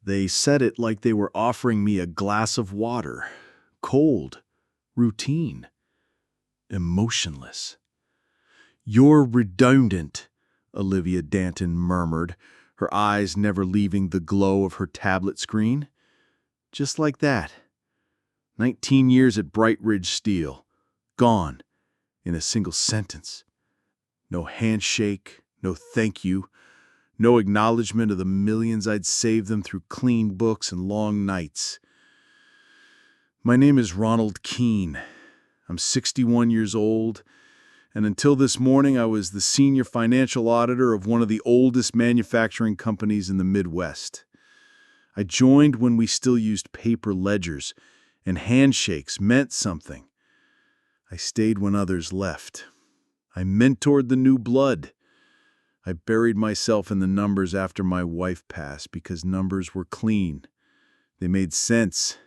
They said it like they were offering me a glass of water. Cold, routine, emotionless. "You're redundant," Olivia Danton murmured, her eyes never leaving the glow of her tablet screen. Just like that. 19 years at Bright Ridge Steel. Gone. In a single sentence. No handshake, no thank you, no acknowledgement of the millions I'd saved them through clean books and long nights. My name is Ronald Keene. I'm 61 years old, and until this morning I was the senior financial auditor of one of the oldest manufacturing companies in the Midwest. I joined when we still used paper ledgers, and handshakes meant something. I stayed when others left. I mentored the new blood. I buried myself in the numbers after my wife passed because numbers were clean. They made sense.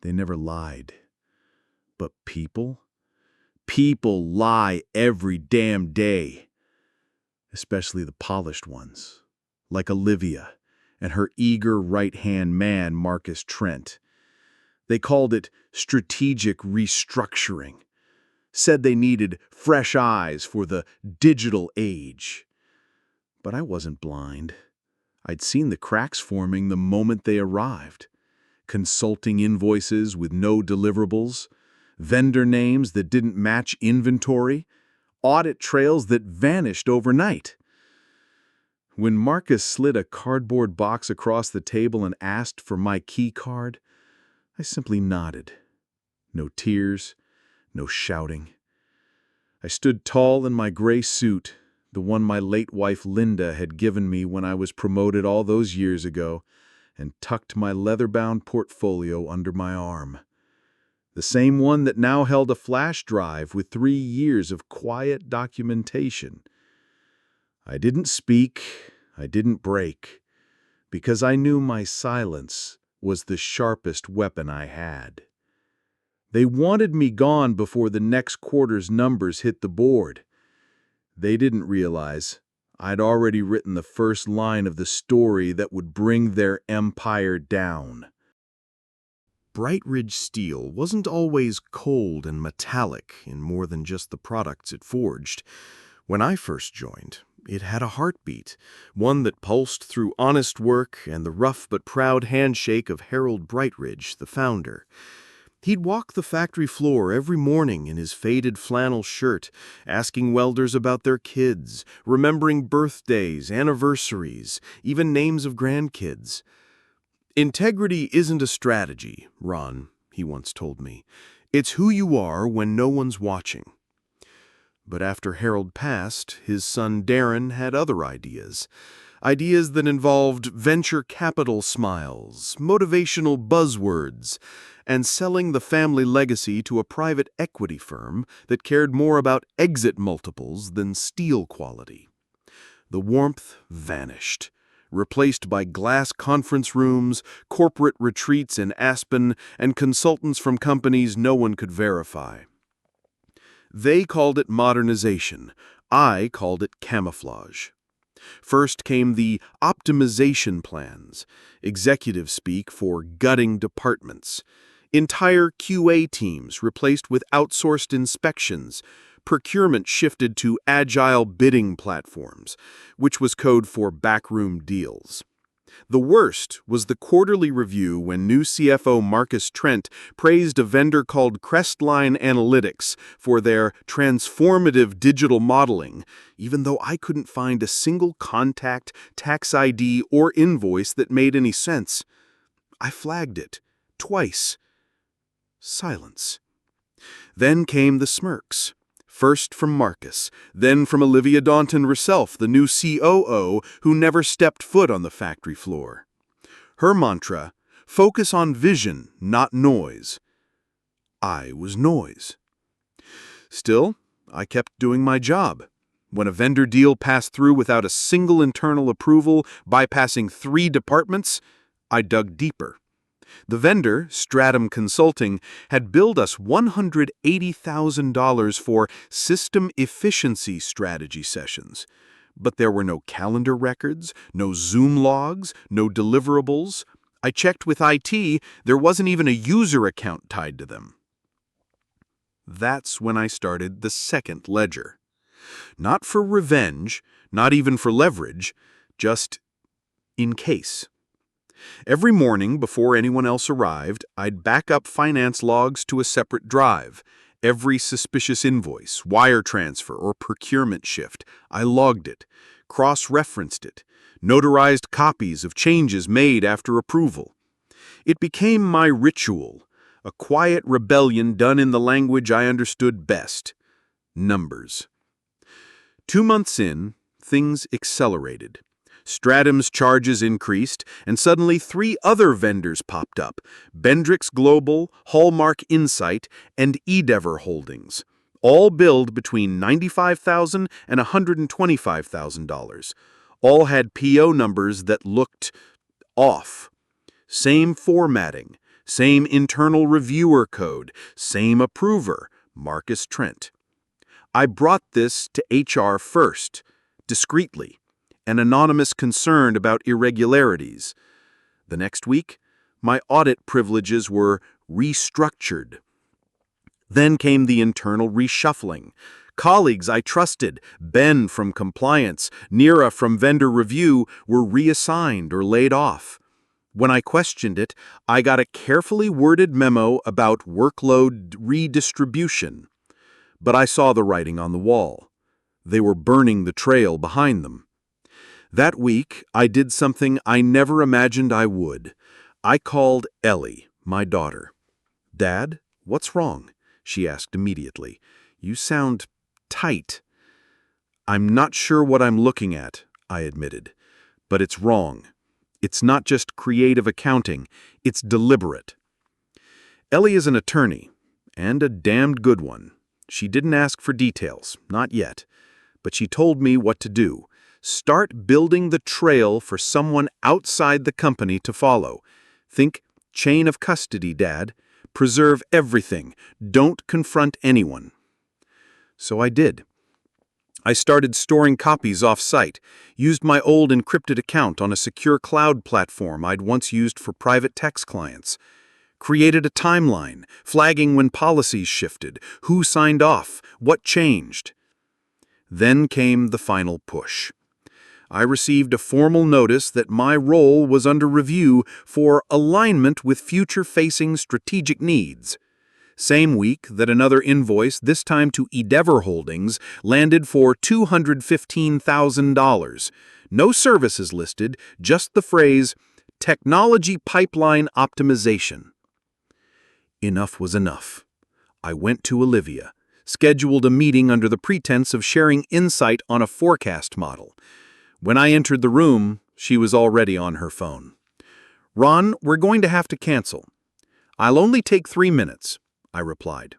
They never lied. But people? People lie every damn day. Especially the polished ones, like Olivia and her eager right-hand man, Marcus Trent. They called it strategic restructuring. Said they needed fresh eyes for the digital age. But I wasn't blind. I'd seen the cracks forming the moment they arrived. Consulting invoices with no deliverables, vendor names that didn't match inventory, audit trails that vanished overnight. When Marcus slid a cardboard box across the table and asked for my key card, I simply nodded. No tears, no shouting. I stood tall in my gray suit, the one my late wife Linda had given me when I was promoted all those years ago, and tucked my leather-bound portfolio under my arm. The same one that now held a flash drive with 3 years of quiet documentation. I didn't speak, I didn't break, because I knew my silence was the sharpest weapon I had. They wanted me gone before the next quarter's numbers hit the board. They didn't realize I'd already written the first line of the story that would bring their empire down. Bright Ridge Steel wasn't always cold and metallic in more than just the products it forged. When I first joined, it had a heartbeat, one that pulsed through honest work and the rough but proud handshake of Harold Brightridge, the founder. He'd walk the factory floor every morning in his faded flannel shirt, asking welders about their kids, remembering birthdays, anniversaries, even names of grandkids. "Integrity isn't a strategy, Ron," he once told me. "It's who you are when no one's watching." But after Harold passed, his son Darren had other ideas. Ideas that involved venture capital smiles, motivational buzzwords, and selling the family legacy to a private equity firm that cared more about exit multiples than steel quality. The warmth vanished, replaced by glass conference rooms, corporate retreats in Aspen, and consultants from companies no one could verify. They called it modernization. I called it camouflage. First came the optimization plans, executive speak for gutting departments. Entire QA teams replaced with outsourced inspections. Procurement shifted to agile bidding platforms, which was code for backroom deals. The worst was the quarterly review when new CFO Marcus Trent praised a vendor called Crestline Analytics for their transformative digital modeling, even though I couldn't find a single contact, tax ID, or invoice that made any sense. I flagged it, twice. Silence. Then came the smirks. First from Marcus, then from Olivia Danton herself, the new COO who never stepped foot on the factory floor. Her mantra, focus on vision, not noise. I was noise. Still, I kept doing my job. When a vendor deal passed through without a single internal approval, bypassing 3 departments, I dug deeper. The vendor, Stratum Consulting, had billed us $180,000 for system efficiency strategy sessions. But there were no calendar records, no Zoom logs, no deliverables. I checked with IT, there wasn't even a user account tied to them. That's when I started the second ledger. Not for revenge, not even for leverage, just in case. Every morning before anyone else arrived, I'd back up finance logs to a separate drive. Every suspicious invoice, wire transfer, or procurement shift, I logged it, cross-referenced it, notarized copies of changes made after approval. It became my ritual, a quiet rebellion done in the language I understood best: numbers. 2 months in, things accelerated. Stratum's charges increased, and suddenly 3 other vendors popped up: Bendrix Global, Hallmark Insight, and Endeavor Holdings, all billed between $95,000 and $125,000. All had PO numbers that looked off. Same formatting, same internal reviewer code, same approver, Marcus Trent. I brought this to HR first, discreetly, an anonymous concern about irregularities. The next week, my audit privileges were restructured. Then came the internal reshuffling. Colleagues I trusted, Ben from compliance, Neera from vendor review, were reassigned or laid off. When I questioned it, I got a carefully worded memo about workload redistribution. But I saw the writing on the wall. They were burning the trail behind them. That week, I did something I never imagined I would. I called Ellie, my daughter. "Dad, what's wrong?" she asked immediately. "You sound tight." "I'm not sure what I'm looking at," I admitted. "But it's wrong. It's not just creative accounting, it's deliberate." Ellie is an attorney, and a damned good one. She didn't ask for details, not yet. But she told me what to do. Start building the trail for someone outside the company to follow. Think chain of custody, Dad. Preserve everything. Don't confront anyone. So I did. I started storing copies off-site, used my old encrypted account on a secure cloud platform I'd once used for private tax clients, created a timeline, flagging when policies shifted, who signed off, what changed. Then came the final push. I received a formal notice that my role was under review for alignment with future-facing strategic needs. Same week that another invoice, this time to Endeavor Holdings, landed for $215,000. No services listed, just the phrase, "Technology Pipeline Optimization." Enough was enough. I went to Olivia, scheduled a meeting under the pretense of sharing insight on a forecast model. When I entered the room, she was already on her phone. "Ron, we're going to have to cancel." "I'll only take 3 minutes," I replied.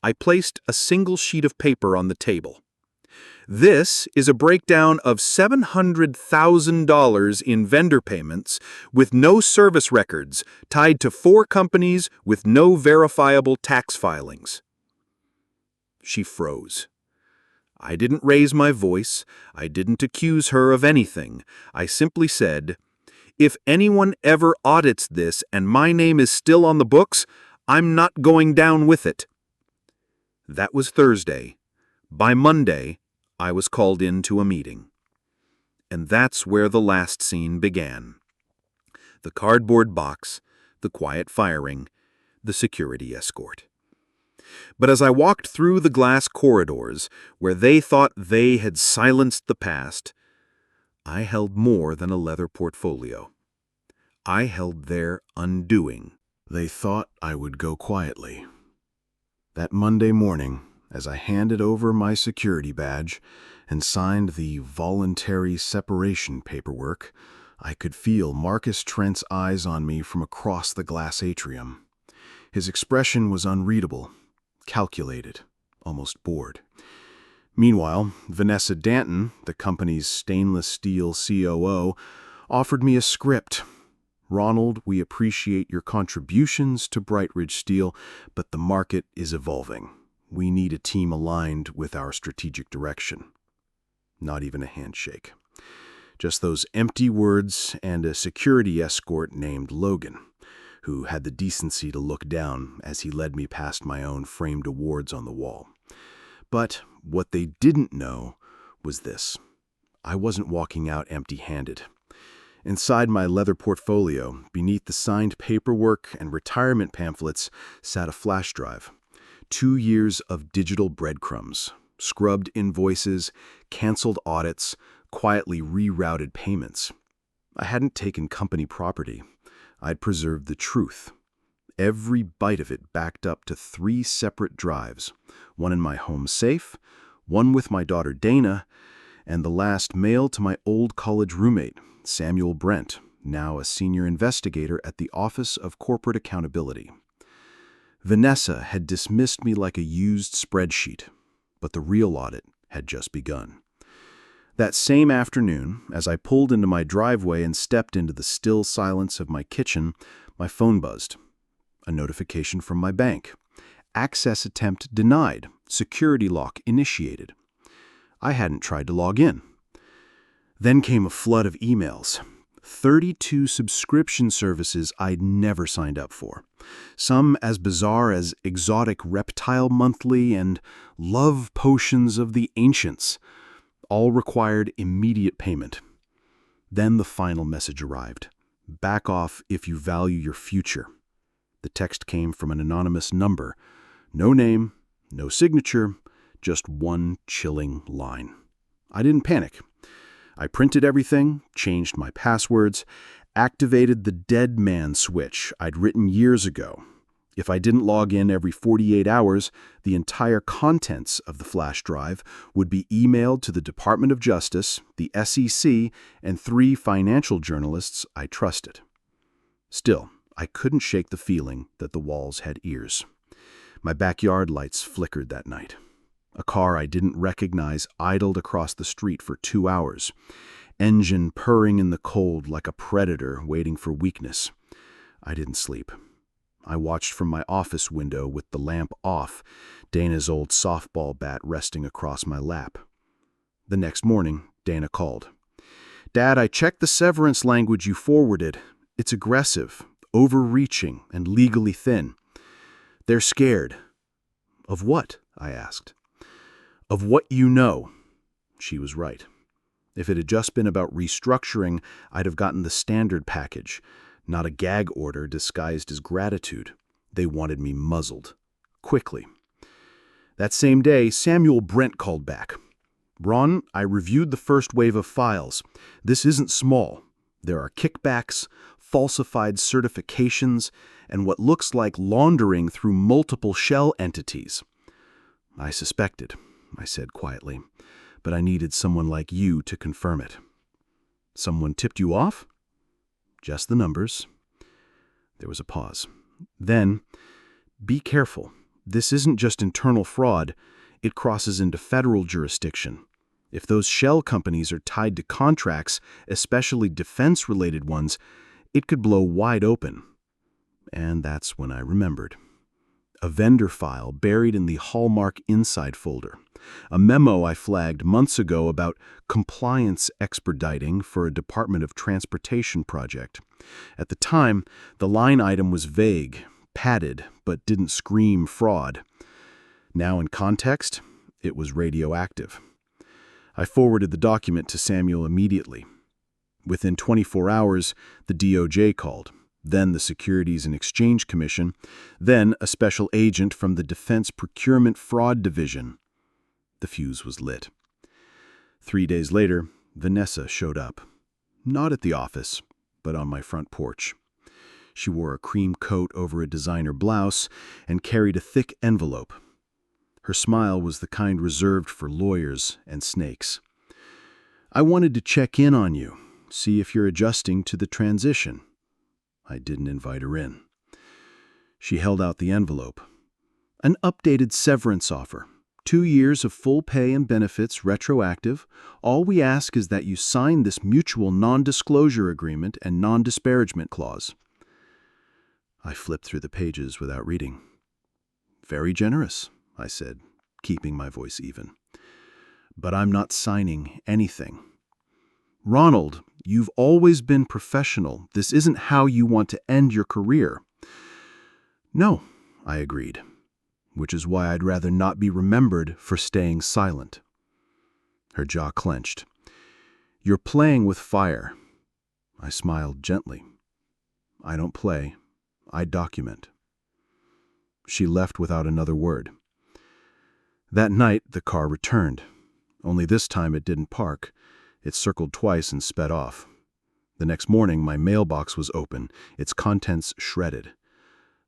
I placed a single sheet of paper on the table. "This is a breakdown of $700,000 in vendor payments with no service records, tied to 4 companies with no verifiable tax filings." She froze. I didn't raise my voice. I didn't accuse her of anything. I simply said, "If anyone ever audits this and my name is still on the books, I'm not going down with it." That was Thursday. By Monday, I was called into a meeting. And that's where the last scene began. The cardboard box, the quiet firing, the security escort. But as I walked through the glass corridors, where they thought they had silenced the past, I held more than a leather portfolio. I held their undoing. They thought I would go quietly. That Monday morning, as I handed over my security badge and signed the voluntary separation paperwork, I could feel Marcus Trent's eyes on me from across the glass atrium. His expression was unreadable, calculated, almost bored. Meanwhile, Vanessa Danton, the company's stainless steel COO, offered me a script. "Ronald, we appreciate your contributions to Brightridge Steel, but the market is evolving. We need a team aligned with our strategic direction." Not even a handshake. Just those empty words and a security escort named Logan, who had the decency to look down as he led me past my own framed awards on the wall. But what they didn't know was this. I wasn't walking out empty-handed. Inside my leather portfolio, beneath the signed paperwork and retirement pamphlets, sat a flash drive. 2 years of digital breadcrumbs, scrubbed invoices, canceled audits, quietly rerouted payments. I hadn't taken company property. I'd preserved the truth. Every bite of it backed up to 3 separate drives, one in my home safe, one with my daughter Dana, and the last mailed to my old college roommate, Samuel Brent, now a senior investigator at the Office of Corporate Accountability. Vanessa had dismissed me like a used spreadsheet, but the real audit had just begun. That same afternoon, as I pulled into my driveway and stepped into the still silence of my kitchen, my phone buzzed. A notification from my bank. Access attempt denied. Security lock initiated. I hadn't tried to log in. Then came a flood of emails. 32 subscription services I'd never signed up for. Some as bizarre as Exotic Reptile Monthly and Love Potions of the Ancients. All required immediate payment. Then the final message arrived. Back off if you value your future. The text came from an anonymous number. No name, no signature, just one chilling line. I didn't panic. I printed everything, changed my passwords, activated the dead man switch I'd written years ago. If I didn't log in every 48 hours, the entire contents of the flash drive would be emailed to the Department of Justice, the SEC, and 3 financial journalists I trusted. Still, I couldn't shake the feeling that the walls had ears. My backyard lights flickered that night. A car I didn't recognize idled across the street for 2 hours, engine purring in the cold like a predator waiting for weakness. I didn't sleep. I watched from my office window with the lamp off, Dana's old softball bat resting across my lap. The next morning, Dana called. "Dad, I checked the severance language you forwarded. It's aggressive, overreaching, and legally thin. They're scared." "Of what?" I asked. "Of what you know." She was right. If it had just been about restructuring, I'd have gotten the standard package, not a gag order disguised as gratitude. They wanted me muzzled. Quickly. That same day, Samuel Brent called back. "Ron, I reviewed the first wave of files. This isn't small. There are kickbacks, falsified certifications, and what looks like laundering through multiple shell entities." "I suspected," I said quietly, "but I needed someone like you to confirm it." "Someone tipped you off?" "Just the numbers." There was a pause. Then, "Be careful. This isn't just internal fraud. It crosses into federal jurisdiction. If those shell companies are tied to contracts, especially defense-related ones, it could blow wide open." And that's when I remembered. A vendor file buried in the Hallmark Inside folder. A memo I flagged months ago about compliance expediting for a Department of Transportation project. At the time, the line item was vague, padded, but didn't scream fraud. Now in context, it was radioactive. I forwarded the document to Samuel immediately. Within 24 hours, the DOJ called, then the Securities and Exchange Commission, then a special agent from the Defense Procurement Fraud Division. The fuse was lit. 3 days later, Vanessa showed up. Not at the office, but on my front porch. She wore a cream coat over a designer blouse and carried a thick envelope. Her smile was the kind reserved for lawyers and snakes. "I wanted to check in on you, see if you're adjusting to the transition." I didn't invite her in. She held out the envelope. "An updated severance offer. 2 years of full pay and benefits retroactive. All we ask is that you sign this mutual non-disclosure agreement and non-disparagement clause." I flipped through the pages without reading. "Very generous," I said, keeping my voice even. "But I'm not signing anything." Ronald, you've always been professional. This isn't how you want to end your career. No, I agreed, which is why I'd rather not be remembered for staying silent. Her jaw clenched. You're playing with fire. I smiled gently. I don't play. I document. She left without another word. That night, the car returned. Only this time it didn't park. It circled twice and sped off. The next morning, my mailbox was open, its contents shredded.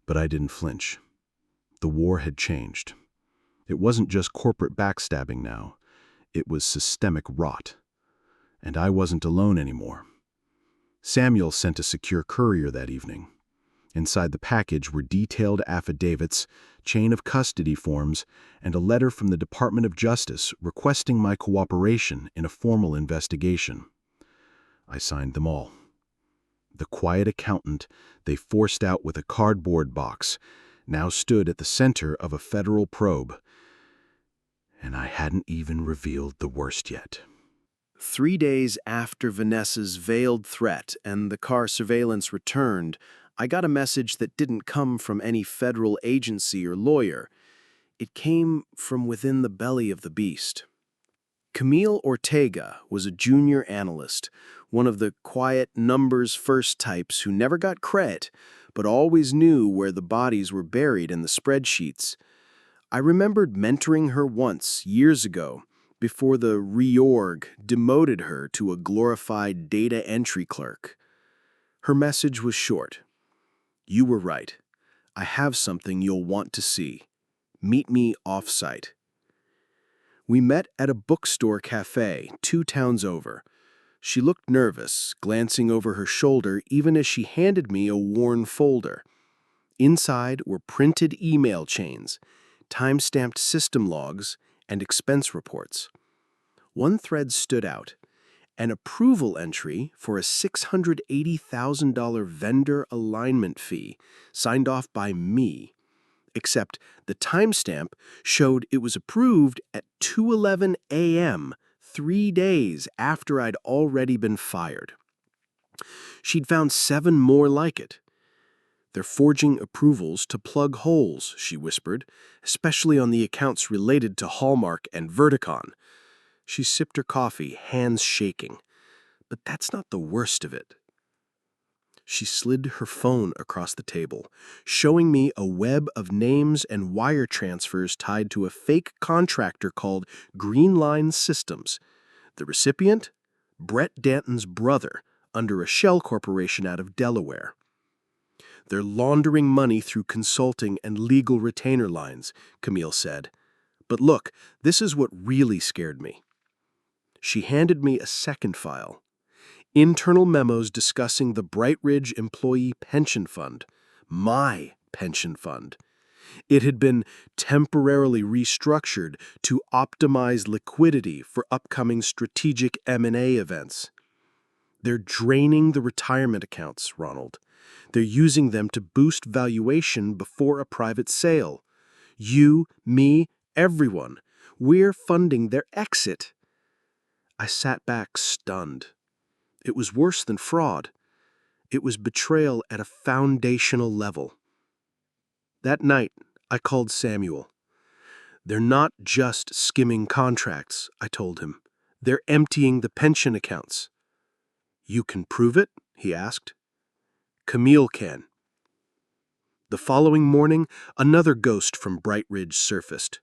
But I didn't flinch. The war had changed. It wasn't just corporate backstabbing now. It was systemic rot. And I wasn't alone anymore. Samuel sent a secure courier that evening. Inside the package were detailed affidavits, chain of custody forms, and a letter from the Department of Justice requesting my cooperation in a formal investigation. I signed them all. The quiet accountant they forced out with a cardboard box now stood at the center of a federal probe. And I hadn't even revealed the worst yet. 3 days after Vanessa's veiled threat and the car surveillance returned, I got a message that didn't come from any federal agency or lawyer. It came from within the belly of the beast. Camille Ortega was a junior analyst, one of the quiet numbers-first types who never got credit, but always knew where the bodies were buried in the spreadsheets. I remembered mentoring her once, years ago, before the reorg demoted her to a glorified data entry clerk. Her message was short. You were right. I have something you'll want to see. Meet me off-site. We met at a bookstore cafe 2 towns over. She looked nervous, glancing over her shoulder even as she handed me a worn folder. Inside were printed email chains, time-stamped system logs, and expense reports. One thread stood out, an approval entry for a $680,000 vendor alignment fee, signed off by me. Except the timestamp showed it was approved at 2:11 a.m., 3 days after I'd already been fired. She'd found 7 more like it. They're forging approvals to plug holes, she whispered, especially on the accounts related to Hallmark and Verticon. She sipped her coffee, hands shaking. But that's not the worst of it. She slid her phone across the table, showing me a web of names and wire transfers tied to a fake contractor called Green Line Systems. The recipient? Brett Danton's brother, under a shell corporation out of Delaware. They're laundering money through consulting and legal retainer lines, Camille said. But look, this is what really scared me. She handed me a second file. Internal memos discussing the Bright Ridge Employee Pension Fund, my pension fund. It had been temporarily restructured to optimize liquidity for upcoming strategic M&A events. They're draining the retirement accounts, Ronald. They're using them to boost valuation before a private sale. You, me, everyone. We're funding their exit. I sat back stunned. It was worse than fraud. It was betrayal at a foundational level. That night, I called Samuel. They're not just skimming contracts, I told him. They're emptying the pension accounts. You can prove it? He asked. Camille can. The following morning, another ghost from Bright Ridge surfaced.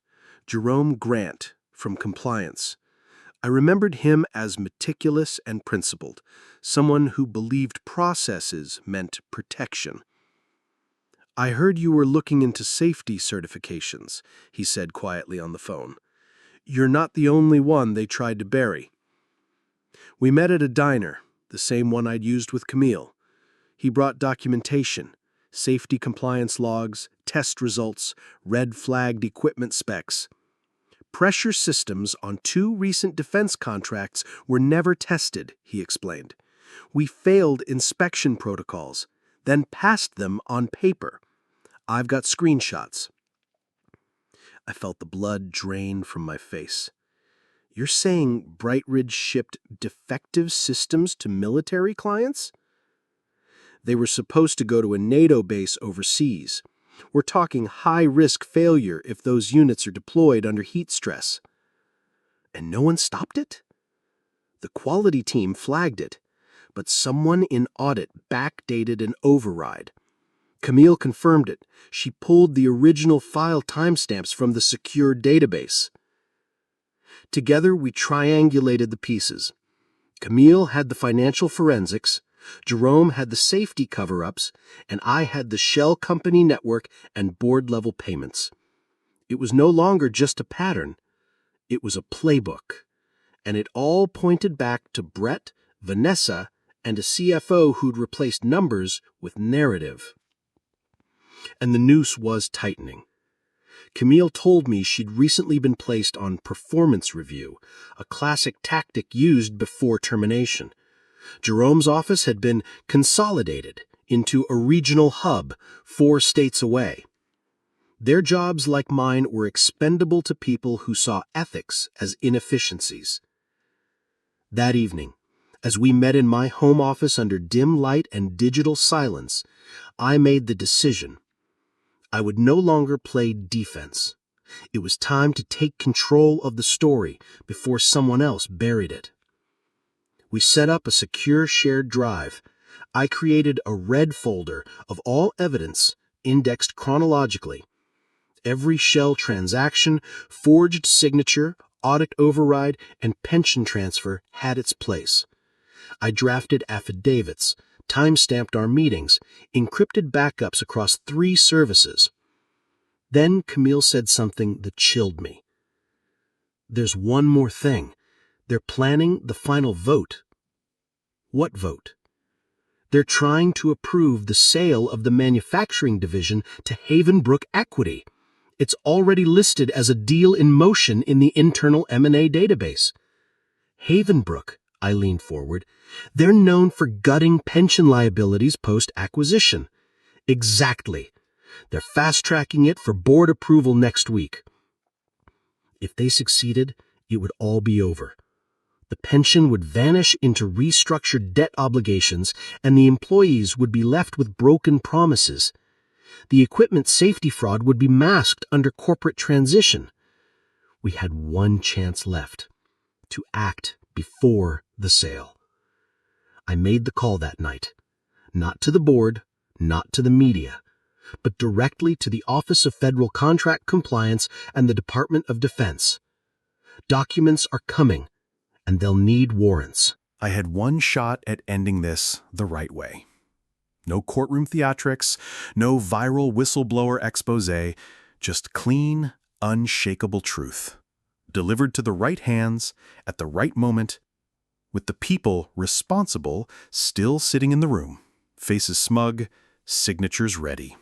Jerome Grant, from compliance. I remembered him as meticulous and principled, someone who believed processes meant protection. I heard you were looking into safety certifications, he said quietly on the phone. You're not the only one they tried to bury. We met at a diner, the same one I'd used with Camille. He brought documentation, safety compliance logs, test results, red-flagged equipment specs. Pressure systems on 2 recent defense contracts were never tested, he explained. We failed inspection protocols, then passed them on paper. I've got screenshots. I felt the blood drain from my face. You're saying Brightridge shipped defective systems to military clients? They were supposed to go to a NATO base overseas. We're talking high-risk failure if those units are deployed under heat stress. And no one stopped it? The quality team flagged it, but someone in audit backdated an override. Camille confirmed it. She pulled the original file timestamps from the secure database. Together, we triangulated the pieces. Camille had the financial forensics, Jerome had the safety cover-ups, and I had the shell company network and board-level payments. It was no longer just a pattern. It was a playbook. And it all pointed back to Brett, Vanessa, and a CFO who'd replaced numbers with narrative. And the noose was tightening. Camille told me she'd recently been placed on performance review, a classic tactic used before termination. Jerome's office had been consolidated into a regional hub 4 states away. Their jobs, like mine, were expendable to people who saw ethics as inefficiencies. That evening, as we met in my home office under dim light and digital silence, I made the decision. I would no longer play defense. It was time to take control of the story before someone else buried it. We set up a secure shared drive. I created a red folder of all evidence indexed chronologically. Every shell transaction, forged signature, audit override, and pension transfer had its place. I drafted affidavits, time-stamped our meetings, encrypted backups across 3 services. Then Camille said something that chilled me. There's one more thing. They're planning the final vote. What vote? They're trying to approve the sale of the manufacturing division to Havenbrook Equity. It's already listed as a deal in motion in the internal M&A database. Havenbrook, I leaned forward, they're known for gutting pension liabilities post-acquisition. Exactly. They're fast-tracking it for board approval next week. If they succeeded, it would all be over. The pension would vanish into restructured debt obligations, and the employees would be left with broken promises. The equipment safety fraud would be masked under corporate transition. We had one chance left, to act before the sale. I made the call that night, not to the board, not to the media, but directly to the Office of Federal Contract Compliance and the Department of Defense. Documents are coming, and they'll need warrants. I had one shot at ending this the right way. No courtroom theatrics, no viral whistleblower expose, just clean, unshakable truth. Delivered to the right hands, at the right moment, with the people responsible still sitting in the room, faces smug, signatures ready.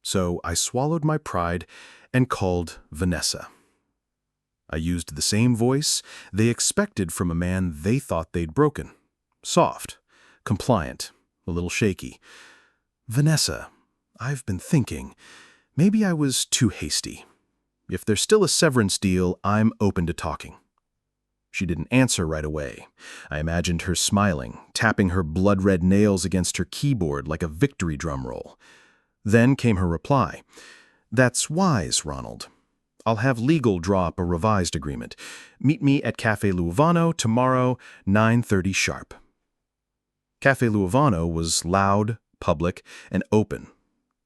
So I swallowed my pride and called Vanessa. I used the same voice they expected from a man they thought they'd broken. Soft, compliant, a little shaky. Vanessa, I've been thinking, maybe I was too hasty. If there's still a severance deal, I'm open to talking. She didn't answer right away. I imagined her smiling, tapping her blood-red nails against her keyboard like a victory drum roll. Then came her reply. That's wise, Ronald. I'll have legal draw up a revised agreement. Meet me at Café Luovano tomorrow, 9:30 sharp. Café Luovano was loud, public, and open.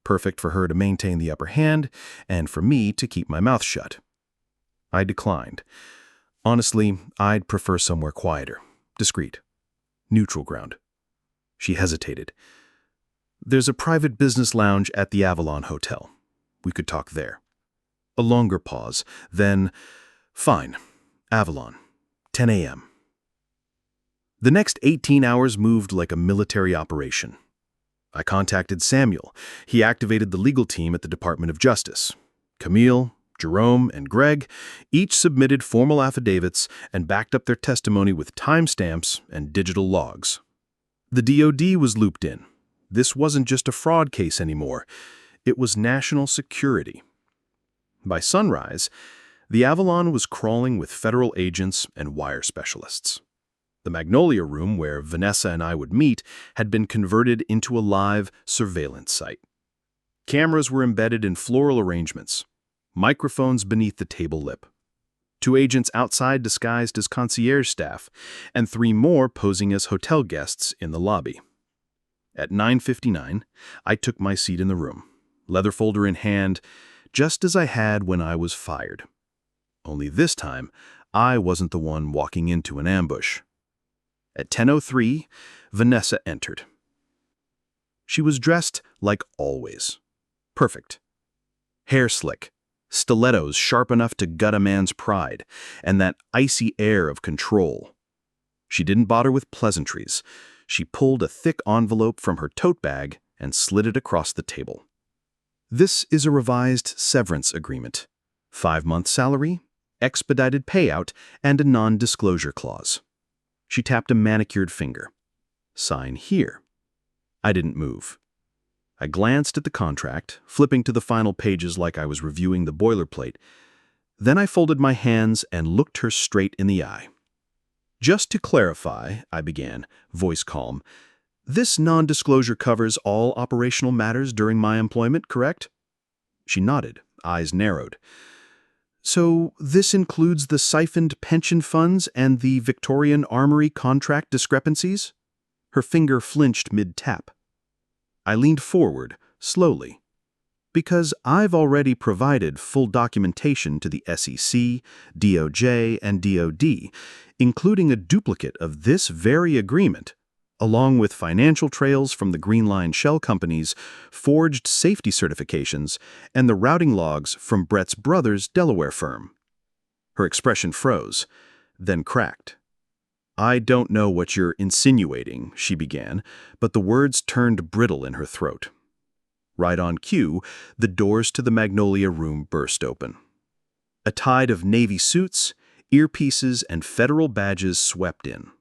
Perfect for her to maintain the upper hand, and for me to keep my mouth shut. I declined. Honestly, I'd prefer somewhere quieter, discreet, neutral ground. She hesitated. There's a private business lounge at the Avalon Hotel. We could talk there. A longer pause, then, fine, Avalon, 10 a.m. The next 18 hours moved like a military operation. I contacted Samuel. He activated the legal team at the Department of Justice. Camille, Jerome, and Greg each submitted formal affidavits and backed up their testimony with timestamps and digital logs. The DoD was looped in. This wasn't just a fraud case anymore. It was national security. By sunrise, The Avalon was crawling with federal agents and wire specialists. The Magnolia Room, where Vanessa and I would meet, had been converted into a live surveillance site. Cameras were embedded in floral arrangements, microphones beneath the table lip. 2 agents outside disguised as concierge staff, and 3 more posing as hotel guests in the lobby. At 9:59, I took my seat in the room, leather folder in hand, just as I had when I was fired. Only this time, I wasn't the one walking into an ambush. At 10:03, Vanessa entered. She was dressed like always. Perfect. Hair slick, stilettos sharp enough to gut a man's pride, and that icy air of control. She didn't bother with pleasantries. She pulled a thick envelope from her tote bag and slid it across the table. This is a revised severance agreement. 5-month salary, expedited payout, and a non-disclosure clause. She tapped a manicured finger. Sign here. I didn't move. I glanced at the contract, flipping to the final pages like I was reviewing the boilerplate. Then I folded my hands and looked her straight in the eye. Just to clarify, I began, voice calm, this non-disclosure covers all operational matters during my employment, correct? She nodded, eyes narrowed. So this includes the siphoned pension funds and the Victorian Armory contract discrepancies? Her finger flinched mid-tap. I leaned forward, slowly. Because I've already provided full documentation to the SEC, DOJ, and DOD, including a duplicate of this very agreement, along with financial trails from the Green Line shell companies, forged safety certifications, and the routing logs from Brett's brother's Delaware firm. Her expression froze, then cracked. I don't know what you're insinuating, she began, but the words turned brittle in her throat. Right on cue, the doors to the Magnolia Room burst open. A tide of Navy suits, earpieces, and federal badges swept in.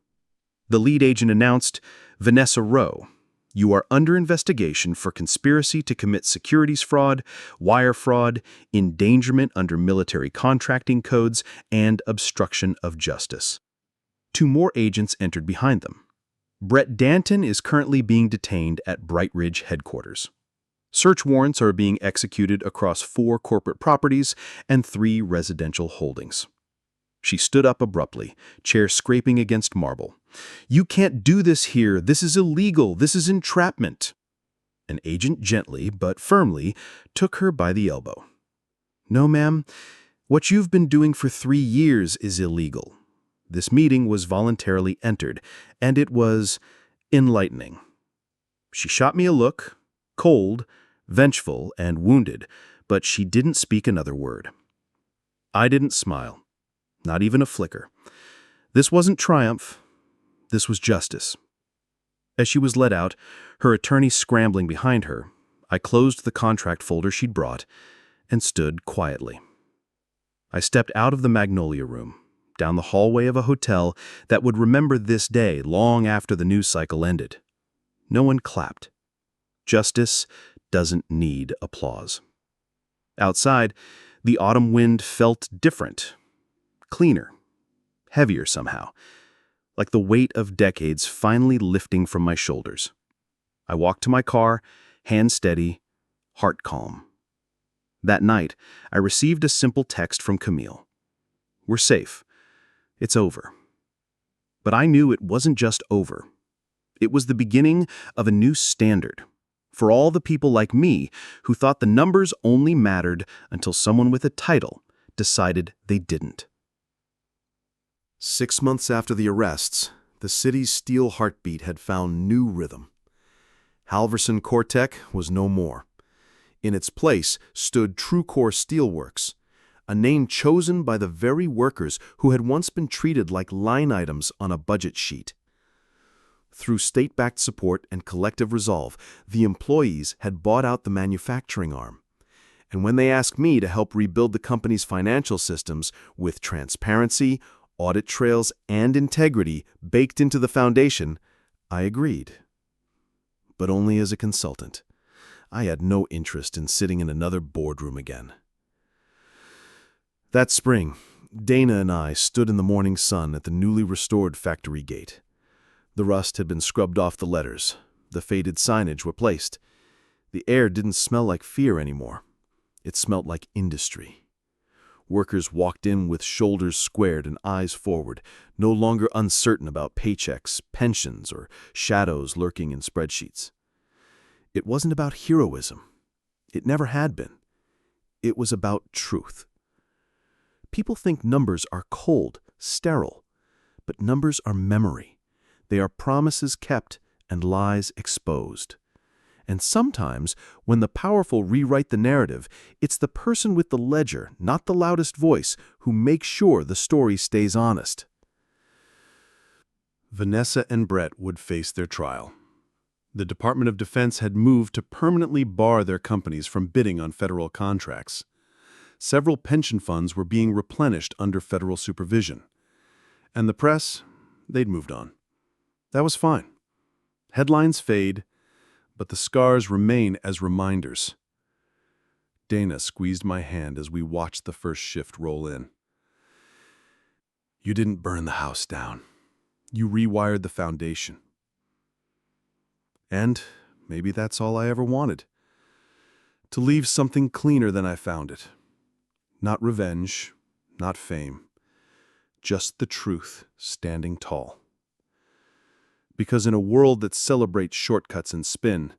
The lead agent announced, Vanessa Rowe, you are under investigation for conspiracy to commit securities fraud, wire fraud, endangerment under military contracting codes, and obstruction of justice. 2 more agents entered behind them. Brett Danton is currently being detained at Bright Ridge headquarters. Search warrants are being executed across 4 corporate properties and 3 residential holdings. She stood up abruptly, chair scraping against marble. You can't do this here. This is illegal. This is entrapment. An agent gently but firmly took her by the elbow. No, ma'am. What you've been doing for 3 years is illegal. This meeting was voluntarily entered, and it was enlightening. She shot me a look, cold, vengeful, and wounded, but she didn't speak another word. I didn't smile, not even a flicker. This wasn't triumph. This was justice. As she was led out, her attorney scrambling behind her, I closed the contract folder she'd brought and stood quietly. I stepped out of the Magnolia Room, down the hallway of a hotel that would remember this day long after the news cycle ended. No one clapped. Justice doesn't need applause. Outside, the autumn wind felt different, cleaner, heavier somehow, like the weight of decades finally lifting from my shoulders. I walked to my car, hand steady, heart calm. That night, I received a simple text from Camille. We're safe. It's over. But I knew it wasn't just over. It was the beginning of a new standard for all the people like me who thought the numbers only mattered until someone with a title decided they didn't. 6 months after the arrests, the city's steel heartbeat had found new rhythm. Halverson Cortec was no more. In its place stood Truecore Steelworks, a name chosen by the very workers who had once been treated like line items on a budget sheet. Through state-backed support and collective resolve, the employees had bought out the manufacturing arm. And when they asked me to help rebuild the company's financial systems with transparency, audit trails, and integrity baked into the foundation, I agreed. But only as a consultant. I had no interest in sitting in another boardroom again. That spring, Dana and I stood in the morning sun at the newly restored factory gate. The rust had been scrubbed off the letters. The faded signage replaced. The air didn't smell like fear anymore. It smelled like industry. Workers walked in with shoulders squared and eyes forward, no longer uncertain about paychecks, pensions, or shadows lurking in spreadsheets. It wasn't about heroism. It never had been. It was about truth. People think numbers are cold, sterile, but numbers are memory. They are promises kept and lies exposed. And sometimes, when the powerful rewrite the narrative, it's the person with the ledger, not the loudest voice, who makes sure the story stays honest. Vanessa and Brett would face their trial. The Department of Defense had moved to permanently bar their companies from bidding on federal contracts. Several pension funds were being replenished under federal supervision. And the press, they'd moved on. That was fine. Headlines fade, but the scars remain as reminders. Dana squeezed my hand as we watched the first shift roll in. You didn't burn the house down. You rewired the foundation. And maybe that's all I ever wanted. To leave something cleaner than I found it. Not revenge, not fame. Just the truth standing tall. Because in a world that celebrates shortcuts and spin,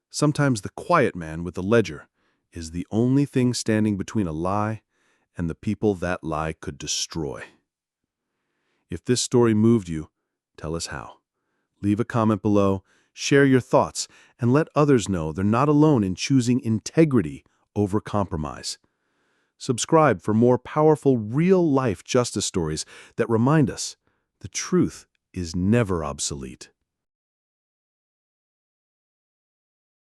sometimes the quiet man with the ledger is the only thing standing between a lie and the people that lie could destroy. If this story moved you, tell us how. Leave a comment below, share your thoughts, and let others know they're not alone in choosing integrity over compromise. Subscribe for more powerful real-life justice stories that remind us the truth is never obsolete.